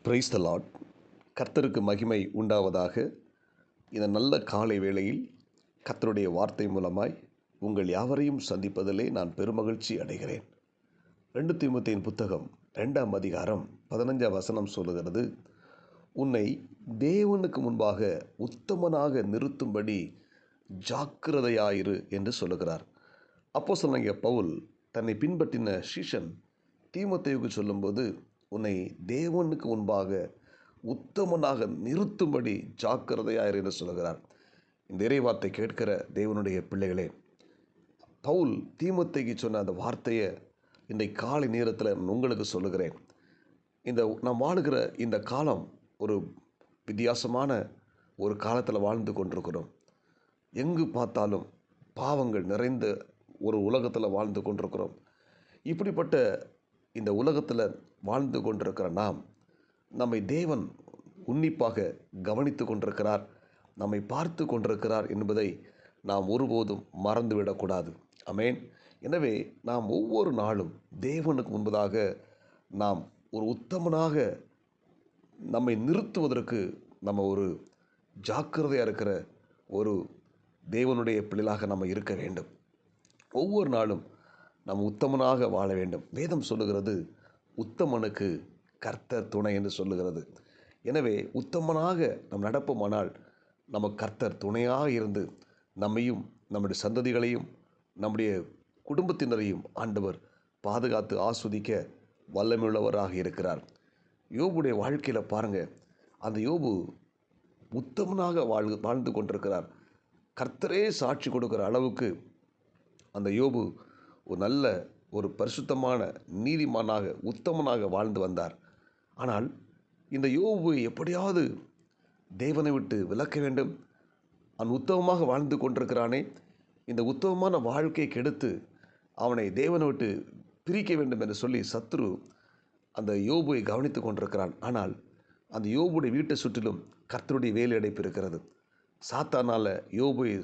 Praise the Lord. கர்த்தருக்கு மகிமை உண்டாவதாக. இந்த நல்ல காலை வேளையில் கர்த்தருடைய வார்த்தை மூலமாய் உங்கள் யாவரையும் சந்திப்பதிலே நான் பெருமகிழ்ச்சி அடைகிறேன். 2 தீமோத்தேயின் புத்தகம் 2ஆம் அதிகாரம் 15ஆம் வசனம் சொல்லுகிறது, உன்னை தேவனுக்கு முன்பாக உத்தமனாக நிறுத்தும்படி ஜாக்கிரதையாயிரு என்று சொல்லுகிறார். அப்போஸ்தலனாகிய பவுல் தன்னை பின்பற்றின சீஷன் தீமோத்தேயுவுக்கு சொல்லும்போது, உன்னை தேவனுக்கு முன்பாக உத்தமனாக நிறுத்தும்படி ஜாக்கிரதையாயிரு என்று சொல்லுகிறார். இந்த இறைவார்த்தை கேட்கிற தேவனுடைய பிள்ளைகளே, பவுல் தீமோத்தேயுக்கு சொன்ன அந்த வார்த்தையை இன்றைக்கு காலை நேரத்தில் நான் உங்களுக்கு சொல்லுகிறேன். நாம் வாழுகிற இந்த காலம் ஒரு வித்தியாசமான ஒரு காலத்தில் வாழ்ந்து கொண்டிருக்கிறோம். எங்கு பார்த்தாலும் பாவங்கள் நிறைந்த ஒரு உலகத்தில் வாழ்ந்து கொண்டிருக்கிறோம். இப்படிப்பட்ட இந்த உலகத்தில் வாழ்ந்து கொண்டிருக்கிற நம்மை தேவன் உன்னிப்பாக கவனித்து கொண்டிருக்கிறார், நம்மை பார்த்து கொண்டிருக்கிறார் என்பதை நாம் ஒருபோதும் மறந்துவிடக்கூடாது. ஆமென். எனவே நாம் ஒவ்வொரு நாளும் தேவனுக்கு முன்பதாக நாம் ஒரு உத்தமனாக நம்மை நிறுத்துவதற்கு நம்ம ஒரு ஜாக்கிரதையாக இருக்கிற ஒரு தேவனுடைய பிள்ளைகளாக நம்ம இருக்க வேண்டும். ஒவ்வொரு நாளும் நாம் உத்தமனாக வாழ வேண்டும். வேதம் சொல்லுகிறது, உத்தமனுக்கு கர்த்தர் துணை என்று சொல்லுகிறது. எனவே உத்தமனாக நாம் நடப்போமானால் நம்ம கர்த்தர் துணையாக இருந்து நம்மையும் நம்முடைய சந்ததிகளையும் நம்முடைய குடும்பத்தினரையும் ஆண்டவர் பாதுகாத்து ஆஸ்வதிக்க வல்லமையுள்ளவராக இருக்கிறார். யோபுடைய வாழ்க்கையில் பாருங்கள், அந்த யோபு உத்தமனாக வாழ்ந்து கொண்டிருக்கிறார். கர்த்தரே சாட்சி கொடுக்கிற அளவுக்கு அந்த யோபு ஒரு நல்ல ஒரு பரிசுத்தமான நீதிமானாக உத்தமனாக வாழ்ந்து வந்தார். ஆனால் இந்த யோபு எப்படியாவது தேவனை விட்டு விலக்க வேண்டும், அவன் உத்தமமாக வாழ்ந்து கொண்டிருக்கிறானே, இந்த உத்தமமான வாழ்க்கையை கெடுத்து அவனை தேவனை விட்டு பிரிக்க வேண்டும் என்று சொல்லி சத்துரு அந்த யோபுவை கவனித்து கொண்டிருக்கிறான். ஆனால் அந்த யோபுடைய வீட்டை சுற்றிலும் கர்த்தருடைய வேலை அடைப்பு இருக்கிறது. சாத்தானால் யோபுடைய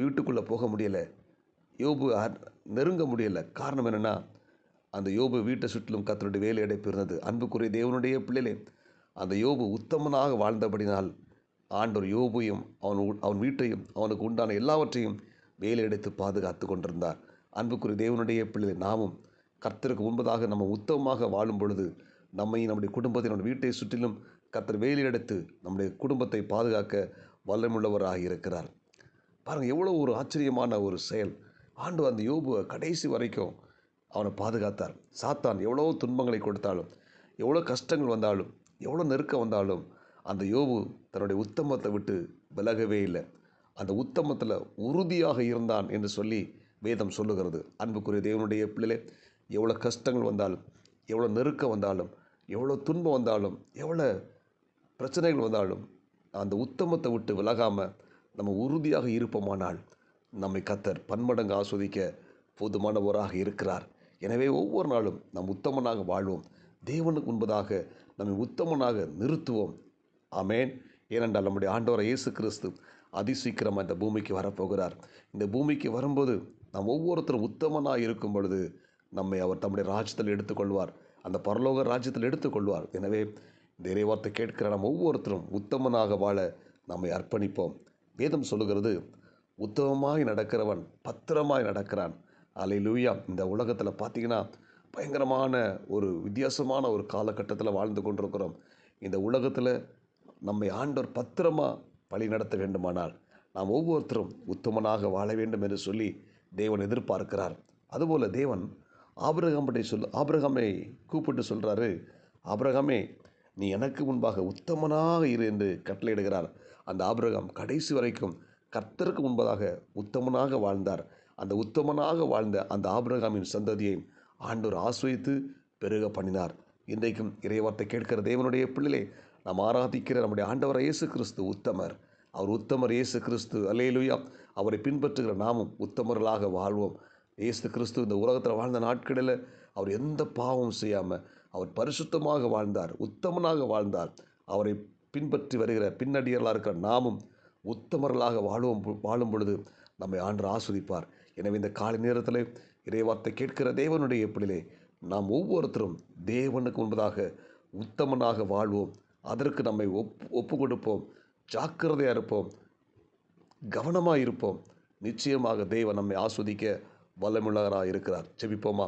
வீட்டுக்குள்ளே போக முடியலை, யோபு நெருங்க முடியலை. காரணம் என்னென்னா, அந்த யோபு வீட்டை சுற்றிலும் கர்த்தருடைய வேலை அடைப்பு இருந்தது. அன்புக்குரிய தேவனுடைய பிள்ளைகளே, அந்த யோபு உத்தமனாக வாழ்ந்தபடினால் ஆண்டவர் யோபையும் அவன் வீட்டையும் அவனுக்கு உண்டான எல்லாவற்றையும் வேலையடைத்து பாதுகாத்து கொண்டிருந்தார். அன்புக்குரிய தேவனுடைய பிள்ளைகளை, நாமும் கர்த்தருக்கு முன்பதாக நம்ம உத்தமமாக வாழும் பொழுது நம்மையும் நம்முடைய குடும்பத்தை நம்முடைய வீட்டை சுற்றிலும் கர்த்தர் வேலையடைத்து நம்முடைய குடும்பத்தை பாதுகாக்க வல்லமுள்ளவராக இருக்கிறார். பாருங்கள், எவ்வளோ ஒரு ஆச்சரியமான ஒரு செயல். ஆண்டவர் அந்த யோபுவை கடைசி வரைக்கும் அவனை பாதுகாத்தார். சாத்தான் எவ்வளோ துன்பங்களை கொடுத்தாலும், எவ்வளோ கஷ்டங்கள் வந்தாலும், எவ்வளோ நெருக்கம் வந்தாலும் அந்த யோபு தன்னுடைய உத்தமத்தை விட்டு விலகவே இல்லை. அந்த உத்தமத்தில் உறுதியாக இருந்தான் என்று சொல்லி வேதம் சொல்லுகிறது. அன்புக்குரிய தேவனுடைய பிள்ளைகளே, எவ்வளோ கஷ்டங்கள் வந்தாலும், எவ்வளோ நெருக்கம் வந்தாலும், எவ்வளோ துன்பம் வந்தாலும், எவ்வளோ பிரச்சனைகள் வந்தாலும் அந்த உத்தமத்தை விட்டு விலகாமல் நம்ம உறுதியாக இருப்போமானால் நம்மை கர்த்தர் பன்மடங்கு ஆஸ்வதிக்க போதுமானவராக இருக்கிறார். எனவே ஒவ்வொரு நாளும் நாம் உத்தமனாக வாழ்வோம். தேவனுக்கு முன்பதாக நம்மை உத்தமனாக நிறுத்துவோம். ஆமென். ஏனென்றால் நம்முடைய ஆண்டவர் இயேசு கிறிஸ்து அதிசீக்கிரமாக இந்த பூமிக்கு வரப்போகிறார். இந்த பூமிக்கு வரும்போது நாம் ஒவ்வொருத்தரும் உத்தமனாக இருக்கும் பொழுது நம்மை அவர் தம்முடைய ராஜ்யத்தில் எடுத்துக்கொள்வார், அந்த பரலோக ராஜ்யத்தில் எடுத்துக்கொள்வார். எனவே இந்த இறைவார்த்தை கேட்கிற நாம் ஒவ்வொருத்தரும் உத்தமனாக வாழ நம்மை அர்ப்பணிப்போம். வேதம் சொல்லுகிறது, உத்தமமாய் நடக்கிறவன் பத்திரமாய் நடக்கிறான். அல்லேலூயா. இந்த உலகத்தில் பார்த்திங்கன்னா பயங்கரமான ஒரு வித்தியாசமான ஒரு காலகட்டத்தில் வாழ்ந்து கொண்டிருக்கிறோம். இந்த உலகத்தில் நம்மை ஆண்டவர் பத்திரமாக வழி நடத்த வேண்டுமானால் நாம் ஒவ்வொருத்தரும் உத்தமனாக வாழ வேண்டும் என்று சொல்லி தேவன் எதிர்பார்க்கிறார். அதுபோல் தேவன் ஆபிரகாமை கூப்பிட்டு சொல்கிறாரு, ஆபிரகாமே, நீ எனக்கு முன்பாக உத்தமனாக இரு என்று கட்டளையிடுகிறார். அந்த ஆபிரகாம் கடைசி வரைக்கும் கர்த்தருக்கு முன்பதாக உத்தமனாக வாழ்ந்தார். அந்த உத்தமனாக வாழ்ந்த அந்த ஆபிரகாமின் சந்ததியை ஆண்டவர் ஆசீர்வதித்து பெருக பண்ணினார். இன்றைக்கும் இறைவார்த்தை கேட்கிற தேவனுடைய பிள்ளைகளே, நாம் ஆராதிக்கிற நம்முடைய ஆண்டவர் இயேசு கிறிஸ்து உத்தமர். அவர் உத்தமர் இயேசு கிறிஸ்து. அல்லேலூயா. அவரை பின்பற்றுகிற நாமும் உத்தமர்களாக வாழ்வோம். இயேசு கிறிஸ்து இந்த உலகத்தில் வாழ்ந்த நாட்களில் அவர் எந்த பாவமும் செய்யாமல் அவர் பரிசுத்தமாக வாழ்ந்தார், உத்தமனாக வாழ்ந்தார். அவரை பின்பற்றி வருகிற பின்னடியர்களாக இருக்கிற நாமும் உத்தமர்களாக வாழும் பொழுது நம்மை ஆண்டவர் ஆஸ்வதிப்பார். எனவே இந்த காலை நேரத்தில் இறைவார்த்தை கேட்கிற தேவனுடைய பிள்ளைகளே, நாம் ஒவ்வொருத்தரும் தேவனுக்கு முன்பதாக உத்தமனாக வாழ்வோம். அதற்கு நம்மை ஒப்பு கொடுப்போம். ஜாக்கிரதையாக இருப்போம். கவனமாக இருப்போம். நிச்சயமாக தேவன் நம்மை ஆஸ்வதிக்க வல்லமுள்ளவராக இருக்கிறார். ஜெபிப்போமா?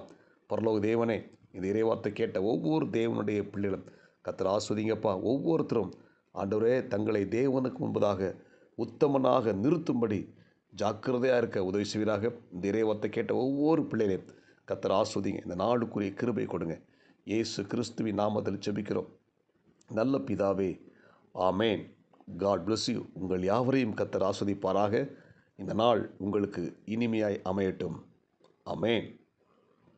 பரலோக தேவனே, இந்த இறைவார்த்தை கேட்ட ஒவ்வொரு தேவனுடைய பிள்ளைகளும் கர்த்தர் ஆஸ்வதிங்கப்பா. ஒவ்வொருத்தரும் ஆண்டவரே தங்களை தேவனுக்கு முன்பதாக உத்தமனாக நிறுத்தும்படி ஜாக்கிரதையாக இருக்க உதவி செய்வீராக. இந்த இறைவார்த்தை கேட்ட ஒவ்வொரு பிள்ளைகளையும் கர்த்தர் ஆஸ்வதிங்க. இந்த நாளுக்குரிய கிருபை கொடுங்க. இயேசு கிறிஸ்துவின் நாமத்தில் ஜெபிக்கிறோம் நல்ல பிதாவே, ஆமேன். God bless you. உங்கள் யாவரையும் கர்த்தர் ஆஸ்வதிப்பாராக. இந்த நாள் உங்களுக்கு இனிமையாய் அமையட்டும். ஆமேன்.